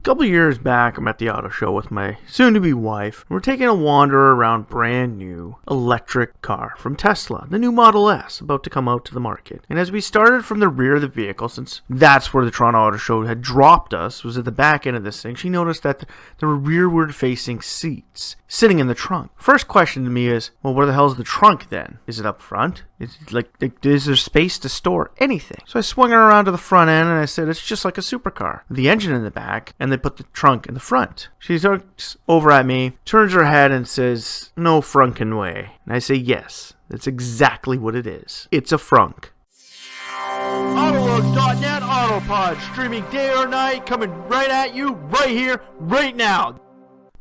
A couple years back, I'm at the auto show with my soon-to-be wife. We're taking a wander around brand new electric car from Tesla, the new Model S, about to come out to the market. And as we started from the rear of the vehicle, since that's where the Toronto Auto Show had dropped us, was at the back end of this thing, she noticed that there were rearward-facing seats sitting in the trunk. First question to me is, well, where the hell is the trunk then? Is it up front? Is there space to store anything? So I swung her around to the front end and I said, it's just like a supercar. The engine in the back, and they put the trunk in the front. She looks over at me, turns her head and says, no frunkin' way. And I say, yes, that's exactly what it is. It's a frunk. AutoLooks.net Autopod, streaming day or night, coming right at you, right here, right now.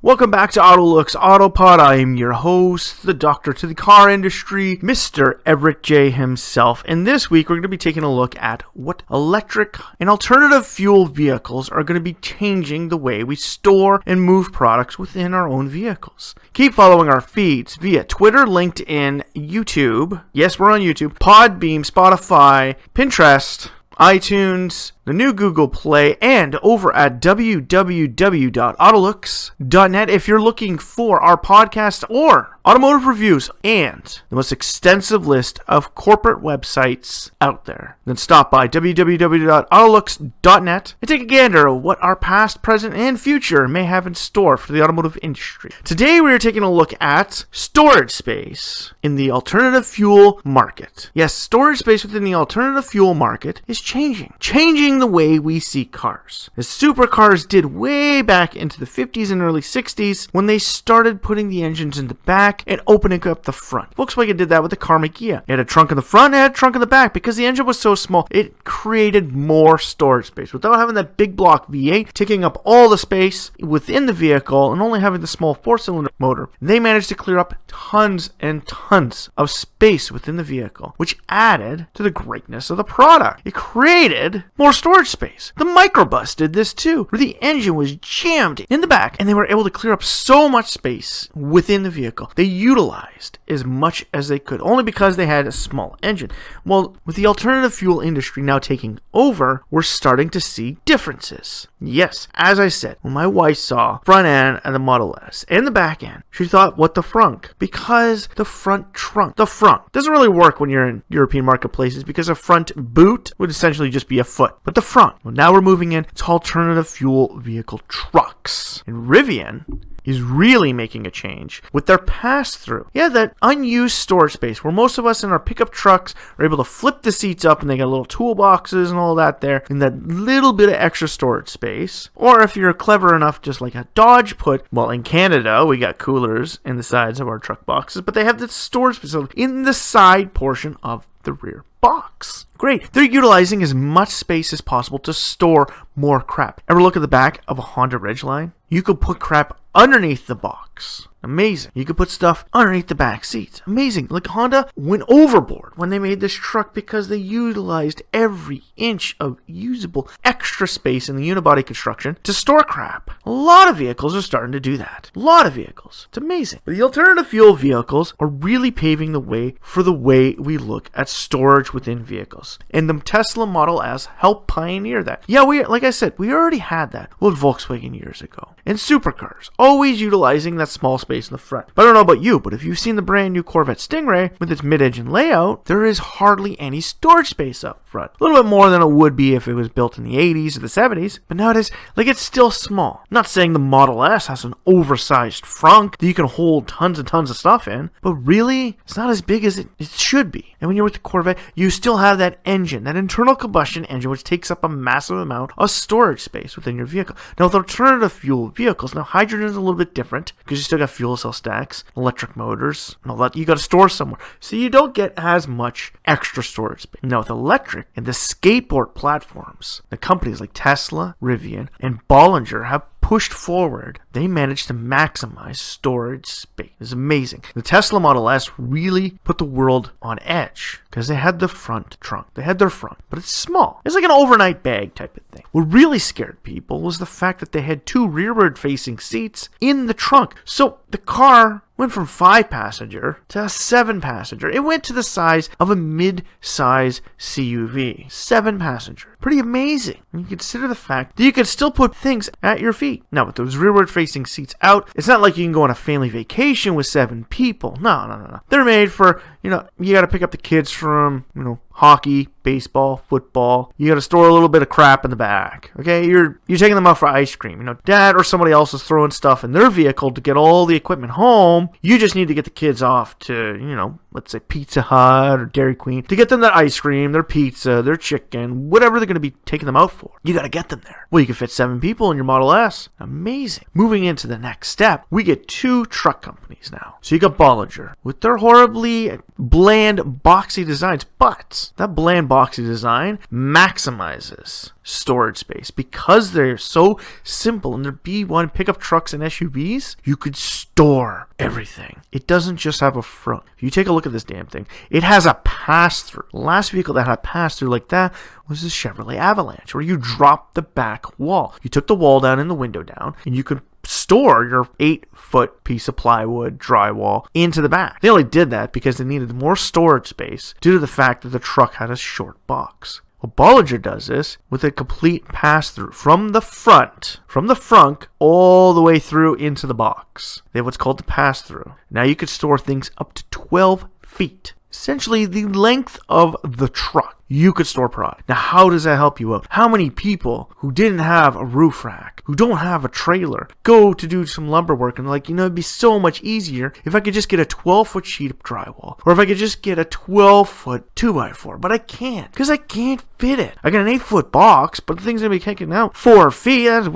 Welcome back to AutoLooks Autopod. I am your host, the doctor to the car industry, Mr. Everett J himself. And this week, we're going to be taking a look at what electric and alternative fuel vehicles are going to be changing the way we store and move products within our own vehicles. Keep following our feeds via Twitter, LinkedIn, YouTube. Yes, we're on YouTube. Podbeam, Spotify, Pinterest, iTunes, the new Google Play, and over at www.autolooks.net if you're looking for our podcast or automotive reviews and the most extensive list of corporate websites out there. Then stop by www.autolooks.net and take a gander at what our past, present, and future may have in store for the automotive industry. Today we are taking a look at storage space in the alternative fuel market. Yes, storage space within the alternative fuel market is changing the way we see cars. As supercars did way back into the 50s and early 60s when they started putting the engines in the back and opening up the front. Volkswagen did that with the car Kia. It had a trunk in the front, it had a trunk in the back. Because the engine was so small, it created more storage space. Without having that big block V8 taking up all the space within the vehicle and only having the small 4-cylinder motor, they managed to clear up tons and tons of space within the vehicle, which added to the greatness of the product. It created more storage space. The microbus did this too, where the engine was jammed in the back and they were able to clear up so much space within the vehicle. They utilized as much as they could, only because they had a small engine. Well, with the alternative fuel industry now taking over, we're starting to see differences. Yes, as I said, when my wife saw front end of the Model S and the back end, she thought, what the frunk? Because the front trunk, the frunk, doesn't really work when you're in European marketplaces because a front boot would essentially just be a foot. But the front, well, now we're moving into alternative fuel vehicle trucks. And Rivian is really making a change with their pass-through. Yeah, that unused storage space where most of us in our pickup trucks are able to flip the seats up and they got little toolboxes and all that there, and that little bit of extra storage space. Or if you're clever enough, just like a Dodge well, in Canada, we got coolers in the sides of our truck boxes, but they have this storage facility in the side portion of the rear box. Great. They're utilizing as much space as possible to store more crap. Ever look at the back of a Honda Ridgeline? You could put crap underneath the box. Amazing. You could put stuff underneath the back seats. Amazing. Like Honda went overboard when they made this truck because they utilized every inch of usable extra space in the unibody construction to store crap. A lot of vehicles are starting to do that. A lot of vehicles. It's amazing. But the alternative fuel vehicles are really paving the way for the way we look at storage within vehicles. And the Tesla Model S helped pioneer that. Yeah, like I said, we already had that with Volkswagen years ago. And supercars, always utilizing that small space in the front. But I don't know about you, but if you've seen the brand new Corvette Stingray with its mid-engine layout, there is hardly any storage space up front. A little bit more than it would be if it was built in the 80s or the 70s, but nowadays, it's still small. I'm not saying the Model S has an oversized frunk that you can hold tons and tons of stuff in, but really, it's not as big as it should be. And when you're with the Corvette, you still have that engine, that internal combustion engine, which takes up a massive amount of storage space within your vehicle. Now, with alternative fuel vehicles, now hydrogen is a little bit different because you still got fuel cell stacks, electric motors, and all that you got to store somewhere. So you don't get as much extra storage space. Now, with electric and the skateboard platforms, the companies like Tesla, Rivian, and Bollinger have pushed forward. They managed to maximize storage space. It's amazing. The Tesla Model S really put the world on edge because they had the front trunk. They had their front, but it's small. It's like an overnight bag type of thing. What really scared people was the fact that they had two rearward-facing seats in the trunk. So the car went from 5-passenger to a 7-passenger. It went to the size of a mid-size CUV. 7 passengers. Pretty amazing when you consider the fact that you can still put things at your feet. Now, with those rearward-facing seats out, it's not like you can go on a family vacation with 7 people. No. They're made for, you got to pick up the kids from, hockey, baseball, football. You got to store a little bit of crap in the back. Okay, you're taking them out for ice cream. Dad or somebody else is throwing stuff in their vehicle to get all the equipment home. You just need to get the kids off to, let's say Pizza Hut or Dairy Queen to get them their ice cream, their pizza, their chicken, whatever they're going to be taking them out for. You got to get them there. Well, you can fit 7 people in your Model S. Amazing. Moving into the next step, we get 2 truck companies now. So you got Bollinger with their horribly bland, boxy designs, but that bland, boxy design maximizes storage space because they're so simple and they're B1 pickup trucks and SUVs. You could store everything. It doesn't just have a front. If you take a look at this damn thing, it has a pass-through. The last vehicle that had a pass-through like that was the Chevrolet Avalanche, where you dropped the back wall. You took the wall down and the window down, and you could store your 8-foot piece of plywood drywall into the back. They only did that because they needed more storage space due to the fact that the truck had a short box. Well, Bollinger does this with a complete pass-through from the frunk, all the way through into the box. They have what's called the pass-through. Now you could store things up to 12 feet. Essentially the length of the truck. You could store product. Now, how does that help you out? How many people who didn't have a roof rack, who don't have a trailer, go to do some lumber work and it'd be so much easier if I could just get a 12-foot sheet of drywall, or if I could just get a 12-foot 2x4, but I can't, because I can't fit it. I got an 8-foot box, but the thing's going to be kicking out 4 feet. That's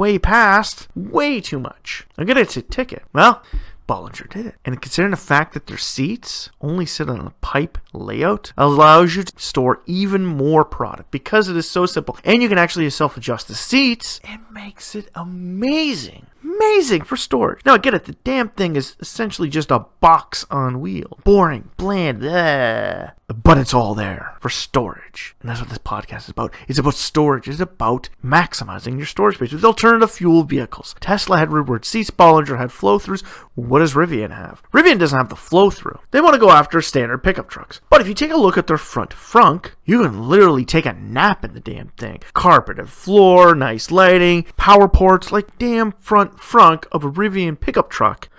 way too much. I'm going to ticket. Well, Bollinger did it. And considering the fact that their seats only sit on a pipe layout, allows you to store even more product because it is so simple. And you can actually self-adjust the seats. It makes it amazing for storage. Now, I get it. The damn thing is essentially just a box on wheels. Boring, bland, but it's all there for storage. And that's what this podcast is about. It's about storage. It's about maximizing your storage space with alternative fuel vehicles. Tesla had rearward seats. Bollinger had flow-throughs. What does Rivian have? Rivian doesn't have the flow-through. They want to go after standard pickup trucks. But if you take a look at their front frunk, you can literally take a nap in the damn thing. Carpeted floor, nice lighting, power ports, like damn front frunk of a Rivian pickup truck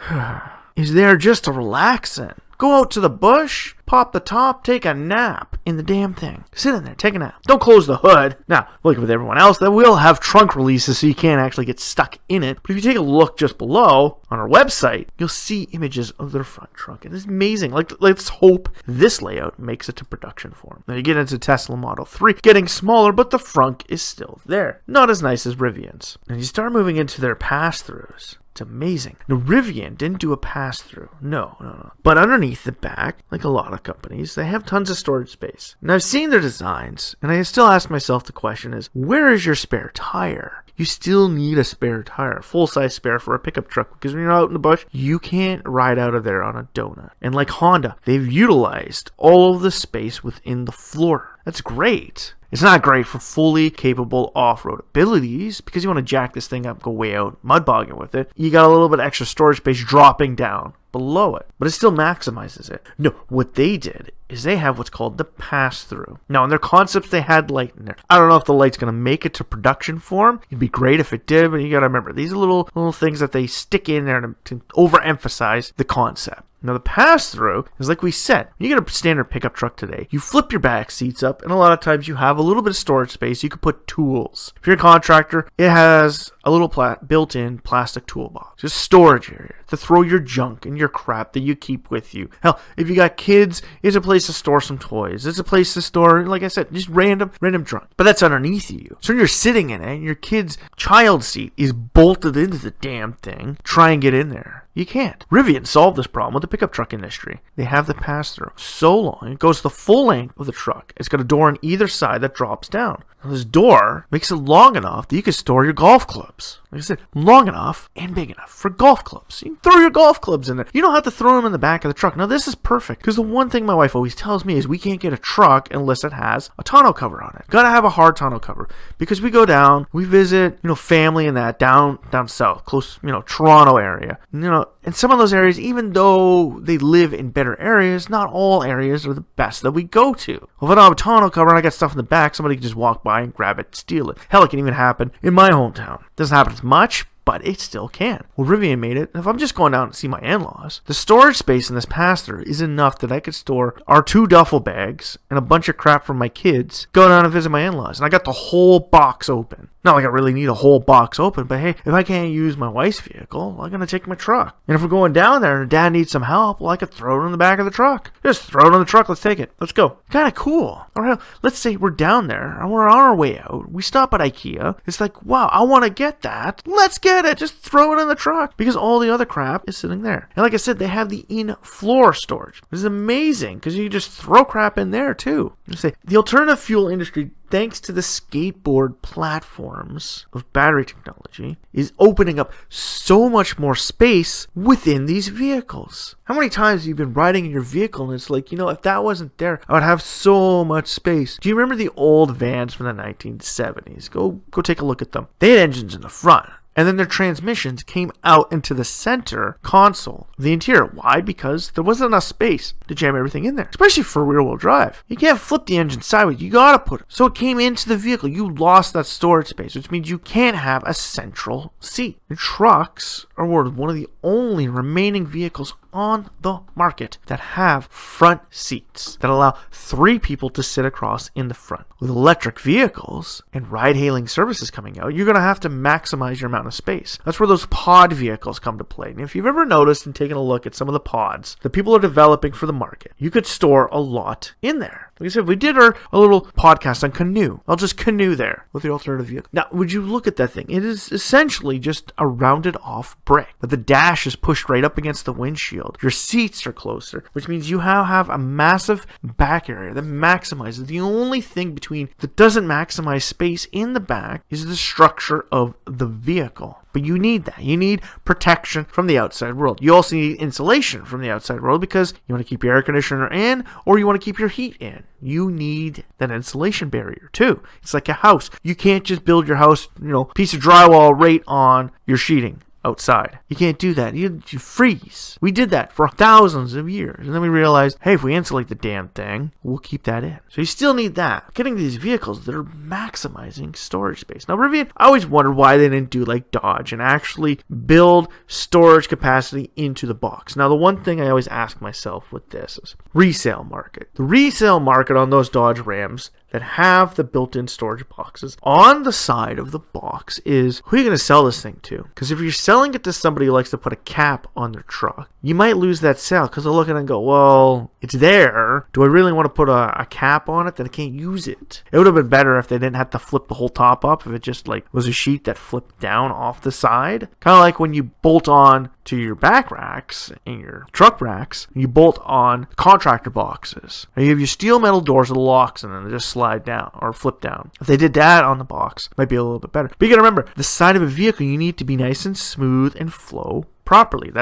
is there just to relax in. Go out to the bush, pop the top, take a nap in the damn thing. Sit in there, take a nap. Don't close the hood. Now, like with everyone else, they will have trunk releases so you can't actually get stuck in it. But if you take a look just below on our website, you'll see images of their front trunk. And it's amazing. Let's hope this layout makes it to production form. Now you get into Tesla Model 3, getting smaller, but the frunk is still there. Not as nice as Rivian's. And you start moving into their pass-throughs. It's amazing. Now, Rivian didn't do a pass-through. No. But underneath the back, like a lot of companies, they have tons of storage space. Now, I've seen their designs, and I still ask myself the question is, where is your spare tire? You still need a spare tire, full-size spare for a pickup truck, because when you're out in the bush, you can't ride out of there on a donut. And like Honda, they've utilized all of the space within the floor. That's great. It's not great for fully capable off-road abilities because you want to jack this thing up, go way out, mud bogging with it. You got a little bit of extra storage space dropping down below it, but it still maximizes it. No, what they did is they have what's called the pass-through. Now, in their concepts, they had light in there. I don't know if the light's going to make it to production form. It'd be great if it did, but you got to remember, these are little things that they stick in there to overemphasize the concept. Now, the pass-through is like we said. When you get a standard pickup truck today, you flip your back seats up, and a lot of times you have a little bit of storage space. You could put tools. If you're a contractor, it has a little built-in plastic toolbox. Just storage area to throw your junk and your crap that you keep with you. Hell, if you got kids, it's a place to store some toys. It's a place to store, like I said, just random junk. But that's underneath you. So when you're sitting in it, and your kid's child seat is bolted into the damn thing, try and get in there. You can't. Rivian solved this problem with the pickup truck industry. They have the pass-through so long, it goes the full length of the truck. It's got a door on either side that drops down. Now, this door makes it long enough that you can store your golf clubs. like I said, long enough and big enough for golf clubs. You can throw your golf clubs in there. You don't have to throw them in the back of the truck. Now, this is perfect because the one thing my wife always tells me is we can't get a truck unless it has a tonneau cover on it. Gotta have a hard tonneau cover because we go down, we visit, family and that down south, close, Toronto area. In some of those areas, even though they live in better areas, not all areas are the best that we go to. Well, if I don't have a tonneau cover and I got stuff in the back, somebody can just walk by and grab it, steal it. Hell, it can even happen in my hometown. Doesn't happen as much, but it still can. Well, Rivian made it. If I'm just going down to see my in-laws, the storage space in this pass-through is enough that I could store our 2 duffel bags and a bunch of crap from my kids, go down and visit my in-laws. And I got the whole box open. Not like I really need a whole box open, but hey, if I can't use my wife's vehicle, I'm going to take my truck. And if we're going down there and Dad needs some help, well, I could throw it in the back of the truck. Just throw it in the truck. Let's take it. Let's go. Kind of cool. All right, let's say we're down there and we're on our way out. We stop at IKEA. It's like, wow, I want to get that. Let's get it. Just throw it in the truck because all the other crap is sitting there. And like I said, they have the in-floor storage. This is amazing because you just throw crap in there too. Let's say the alternative fuel industry, thanks to the skateboard platforms of battery technology, is opening up so much more space within these vehicles. How many times have you been riding in your vehicle and it's like, if that wasn't there, I would have so much space. Do you remember the old vans from the 1970s? Go take a look at them. They had engines in the front. And then their transmissions came out into the center console of the interior. Why? Because there wasn't enough space to jam everything in there, especially for rear-wheel drive. You can't flip the engine sideways. You gotta put it. So it came into the vehicle. You lost that storage space, which means you can't have a central seat. And trucks are one of the only remaining vehicles on the market that have front seats that allow 3 people to sit across in the front. With electric vehicles and ride-hailing services coming out, you're going to have to maximize your amount of space. That's where those pod vehicles come to play. And if you've ever noticed and taken a look at some of the pods that people are developing for the market, you could store a lot in there. Like I said, we did a little podcast on Canoe. I'll just canoe there with the alternative vehicle. Now, would you look at that thing? It is essentially just a rounded off brick, but the dash is pushed right up against the windshield. Your seats are closer, which means you have a massive back area that maximizes. The only thing that doesn't maximize space in the back is the structure of the vehicle. But you need that. You need protection from the outside world. You also need insulation from the outside world because you want to keep your air conditioner in or you want to keep your heat in. You need that insulation barrier too. It's like a house. You can't just build your house, piece of drywall right on your sheeting outside. You can't do that. You freeze. We did that for thousands of years. And then we realized, hey, if we insulate the damn thing, we'll keep that in. So you still need that. Getting these vehicles that are maximizing storage space. Now, Rivian, I always wondered why they didn't do like Dodge and actually build storage capacity into the box. Now, the one thing I always ask myself with this is resale market. The resale market on those Dodge Rams that have the built-in storage boxes on the side of the box is who are you going to sell this thing to? Because if you're selling it to somebody who likes to put a cap on their truck, you might lose that sale because they'll look at it and go, well, it's there. Do I really want to put a cap on it that I can't use it? It would have been better if they didn't have to flip the whole top up, if it just was a sheet that flipped down off the side. Kind of like when you bolt on to your back racks and your truck racks, and you bolt on contractor boxes. Or you have your steel metal doors with locks and then they just slide down or flip down. If they did that on the box, it might be a little bit better. But you gotta remember, the side of a vehicle, you need to be nice and smooth and flow properly.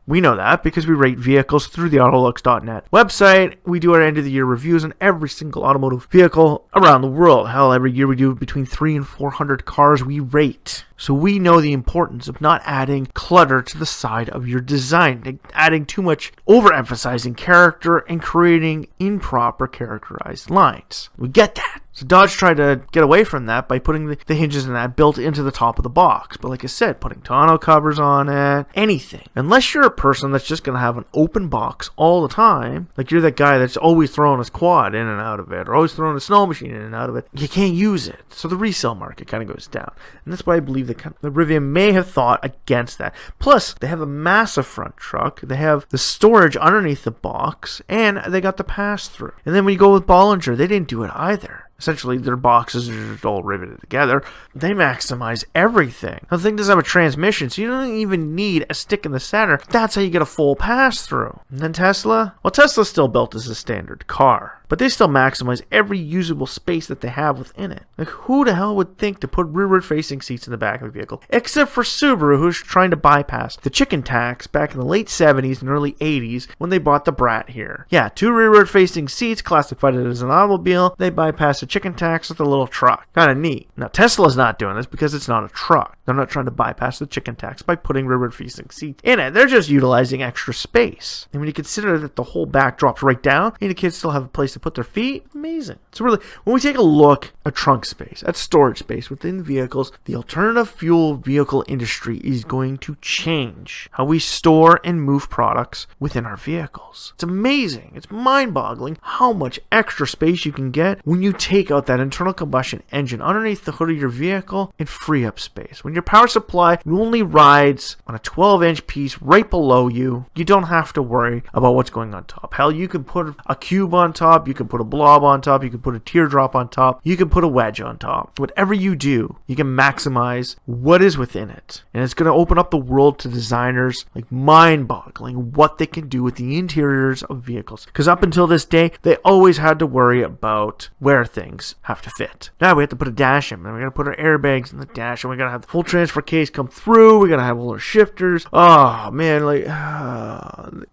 We know that because we rate vehicles through the AutoLooks.net website. We do our end of the year reviews on every single automotive vehicle around the world. Hell, every year we do between 300 and 400 cars we rate. So we know the importance of not adding clutter to the side of your design, adding too much, overemphasizing character and creating improper characterized lines. We get that. So Dodge tried to get away from that by putting the hinges and that built into the top of the box. But like I said, putting tonneau covers on it, anything. Unless you're a person that's just going to have an open box all the time, like you're that guy that's always throwing his quad in and out of it, or always throwing a snow machine in and out of it, you can't use it. So the resale market kind of goes down. And that's why I believe the Rivian may have thought against that. Plus, they have a massive front truck. They have the storage underneath the box, and they got the pass-through. And then when you go with Bollinger, they didn't do it either. Essentially, their boxes are just all riveted together. They maximize everything. Now, the thing doesn't have a transmission, so you don't even need a stick in the center. That's how you get a full pass-through. And then Tesla? Well, Tesla's still built as a standard car, but they still maximize every usable space that they have within it. Like, who the hell would think to put rearward-facing seats in the back of a vehicle? Except for Subaru, who's trying to bypass the chicken tax back in the late 70s and early 80s when they bought the Brat here. Yeah, 2 rearward-facing seats, classified it as an automobile. They bypassed the chicken tax with a little truck. Kind of neat. Now, Tesla's not doing this because it's not a truck. They're not trying to bypass the chicken tax by putting rearward-facing seats in it. They're just utilizing extra space. And when you consider that the whole back drops right down, and the kids still have a place to put their feet, amazing. So really, when we take a look at trunk space, at storage space within vehicles, the alternative fuel vehicle industry is going to change how we store and move products within our vehicles. It's amazing. It's mind-boggling how much extra space you can get when you take out that internal combustion engine underneath the hood of your vehicle and free up space. When your power supply only rides on a 12-inch piece right below you, you don't have to worry about what's going on top. Hell, you can put a cube on top, you can put a blob on top, you can put a teardrop on top, you can put a wedge on top. Whatever you do, you can maximize what is within it. And it's going to open up the world to designers, like mind-boggling what they can do with the interiors of vehicles. Because up until this day, they always had to worry about where things have to fit. Now we have to put a dash in, and we got to put our airbags in the dash, and we got to have the full transfer case come through, we got to have all our shifters. Oh man,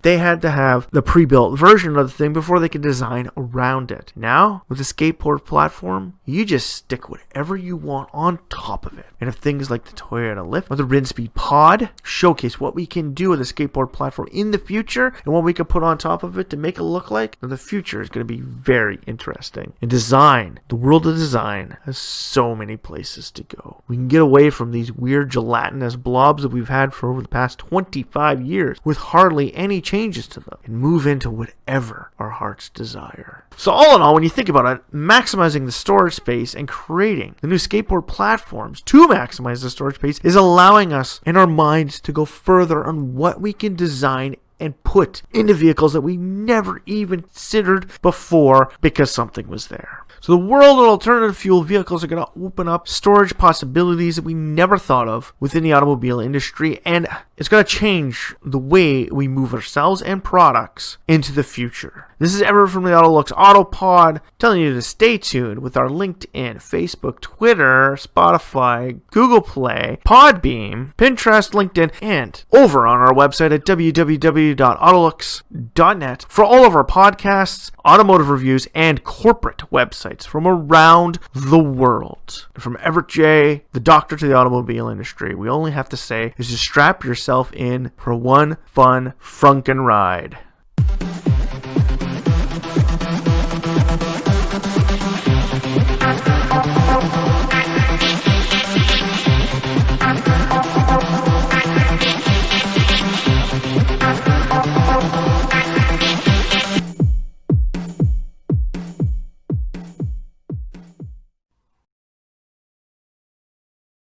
they had to have the pre-built version of the thing before they could design around it. Now, with the skateboard platform, you just stick whatever you want on top of it. And if things like the Toyota Lift or the Rinspeed Pod showcase what we can do with a skateboard platform in the future and what we can put on top of it to make it look like, then the future is going to be very interesting. And design, the world of design, has so many places to go. We can get away from these weird gelatinous blobs that we've had for over the past 25 years with hardly any changes to them and move into whatever our hearts desire. So all in all, when you think about it, maximizing the storage space and creating the new skateboard platforms to maximize the storage space is allowing us in our minds to go further on what we can design and put into vehicles that we never even considered before because something was there. So the world of alternative fuel vehicles are going to open up storage possibilities that we never thought of within the automobile industry, and it's going to change the way we move ourselves and products into the future. This is Everett from the AutoLooks Autopod telling you to stay tuned with our LinkedIn, Facebook, Twitter, Spotify, Google Play, Podbeam, Pinterest, LinkedIn, and over on our website at www.autolooks.net for all of our podcasts, automotive reviews, and corporate websites from around the world. And from Everett J, the doctor to the automobile industry, we only have to say is to strap yourself in for one fun frunkin' ride.